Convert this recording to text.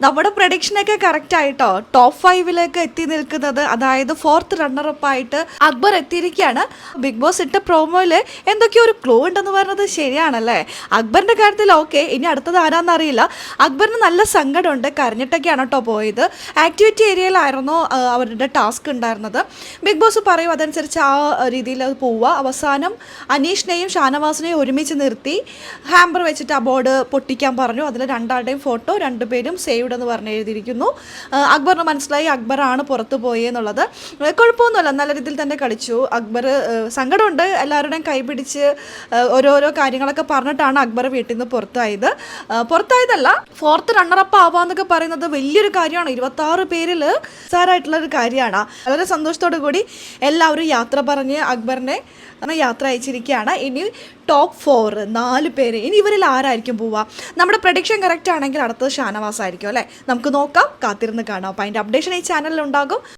നമ്മുടെ പ്രഡിക്ഷനൊക്കെ കറക്റ്റ് ആയിട്ടോ. ടോപ്പ് 5 എത്തി നിൽക്കുന്നത്, അതായത് 4th റണ്ണറപ്പ് ആയിട്ട് അക്ബർ എത്തിയിരിക്കുകയാണ്. ബിഗ് ബോസ് ഇട്ട പ്രോമോയില് എന്തൊക്കെയോ ഒരു ക്ലൂ ഉണ്ടെന്ന് പറഞ്ഞത് ശരിയാണല്ലേ. അക്ബറിന്റെ കാര്യത്തിൽ ഓക്കെ, ഇനി അടുത്തത് ആരാന്നറിയില്ല. അക്ബറിന് നല്ല സങ്കടമുണ്ട്, കരഞ്ഞിട്ടൊക്കെയാണ് കേട്ടോ പോയത്. ആക്ടിവിറ്റി ഏരിയയിലായിരുന്നു അവരുടെ ടാസ്ക് ഉണ്ടായിരുന്നത്. ബിഗ് ബോസ് പറയും അതനുസരിച്ച് ആ രീതിയിൽ അത് പോവുക. അവസാനം അനീഷിനെയും ഷാനവാസിനെയും ഒരുമിച്ച് നിർത്തി ഹാമ്പർ വെച്ചിട്ട് ആ ബോർഡ് പൊട്ടിക്കാൻ പറഞ്ഞു. അതിൽ രണ്ടാളുടെയും ഫോട്ടോ, രണ്ടുപേരും സേവ്ഡ് എന്ന് പറഞ്ഞ് എഴുതിയിരിക്കുന്നു. അക്ബറിന് മനസ്സിലായി അക്ബറാണ് പുറത്തു പോയെന്നുള്ളത്. കുഴപ്പമൊന്നുമില്ല, നല്ല രീതിയിൽ തന്നെ കളിച്ചു അക്ബർ. സങ്കടമുണ്ട്, എല്ലാവരുടെയും കൈപിടിച്ച് ഓരോരോ കാര്യങ്ങളൊക്കെ പറഞ്ഞിട്ടാണ് അക്ബർ വീട്ടിൽ നിന്ന് പുറത്തായതല്ല 4th റണ്ണറപ്പ് ആവാന്നൊക്കെ പറയുന്നത് വലിയൊരു കാര്യമാണ്. 26 പേരിൽ സാറായിട്ടുള്ളൊരു കാര്യമാണ്. വളരെ സന്തോഷത്തോടു കൂടി എല്ലാവരും യാത്ര പറഞ്ഞ് അക്ബറിനെ യാത്ര അയച്ചിരിക്കുകയാണ്. ഇനി ടോപ്പ് 4 4 പേര്, ഇനി ഇവരിൽ ആരായിരിക്കും പോവുക? നമ്മുടെ പ്രഡിക്ഷൻ കറക്റ്റ് ആണെങ്കിൽ അടുത്തത് ഷാനവാസ് ആയിരിക്കും അല്ലേ. നമുക്ക് നോക്കാം, കാത്തിരുന്ന് കാണാം. അപ്പോൾ അതിൻ്റെ അപ്ഡേഷൻ ഈ ചാനലിൽ ഉണ്ടാകും.